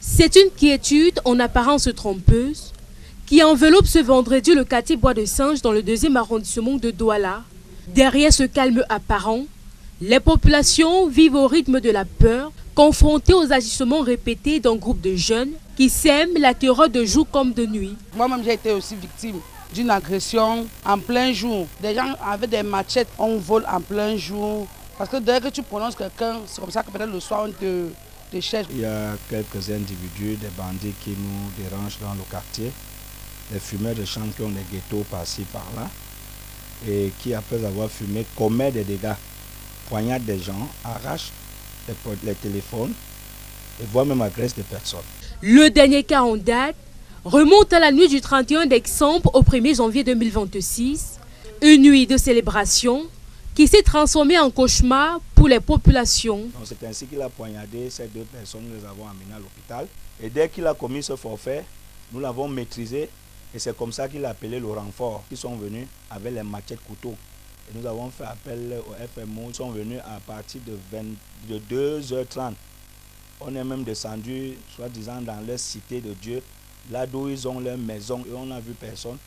C'est une quiétude en apparence trompeuse qui enveloppe ce vendredi le quartier Bois de Singe dans le 2e arrondissement de Douala. Derrière ce calme apparent, les populations vivent au rythme de la peur, confrontées aux agissements répétés d'un groupe de jeunes qui sèment la terreur de jour comme de nuit. Moi-même, j'ai été aussi victime d'une agression en plein jour. Des gens avec des machettes, on vole en plein jour. Parce que dès que tu prononces quelqu'un, c'est comme ça que peut-être le soir on te cherche. Il y a quelques individus, des bandits qui nous dérangent dans le quartier. Les fumeurs de chanvre qui ont des ghettos par-ci, par-là. Et qui, après avoir fumé, commettent des dégâts. Poignardent des gens, arrachent les téléphones et voire même agressent des personnes. Le dernier cas en date remonte à la nuit du 31 décembre au 1er janvier 2026. Une nuit de célébration qui s'est transformée en cauchemar pour les populations. C'est ainsi qu'il a poignardé ces 2 personnes, nous les avons amenées à l'hôpital. Et dès qu'il a commis ce forfait, nous l'avons maîtrisé. Et c'est comme ça qu'il a appelé le renfort. Ils sont venus avec les machettes couteaux. Et nous avons fait appel au FMO. Ils sont venus à partir de 2h30. On est même descendu, soi-disant, dans leur cité de Dieu, là d'où ils ont leur maison et on n'a vu personne.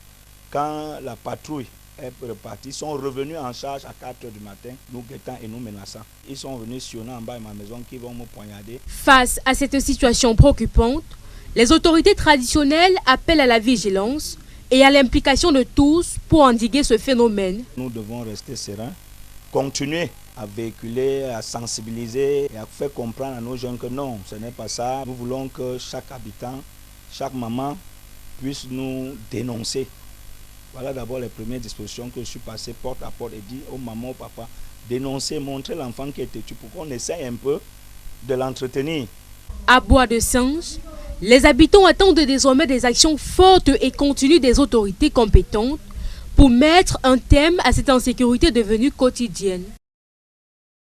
Quand la patrouille est repartie, ils sont revenus en charge à 4h du matin, nous guettant et nous menaçant. Ils sont venus sionner en bas de ma maison qui vont me poignarder. Face à cette situation préoccupante, les autorités traditionnelles appellent à la vigilance et à l'implication de tous pour endiguer ce phénomène. Nous devons rester sereins, continuer à véhiculer, à sensibiliser et à faire comprendre à nos jeunes que non, ce n'est pas ça. Nous voulons que chaque habitant, chaque maman puisse nous dénoncer. Voilà d'abord les premières dispositions que je suis passé porte à porte et dit aux mamans, aux papas, dénoncer, montrer l'enfant qui est têtu pour qu'on essaye un peu de l'entretenir. À Bois de Singe, les habitants attendent désormais des actions fortes et continues des autorités compétentes pour mettre un terme à cette insécurité devenue quotidienne.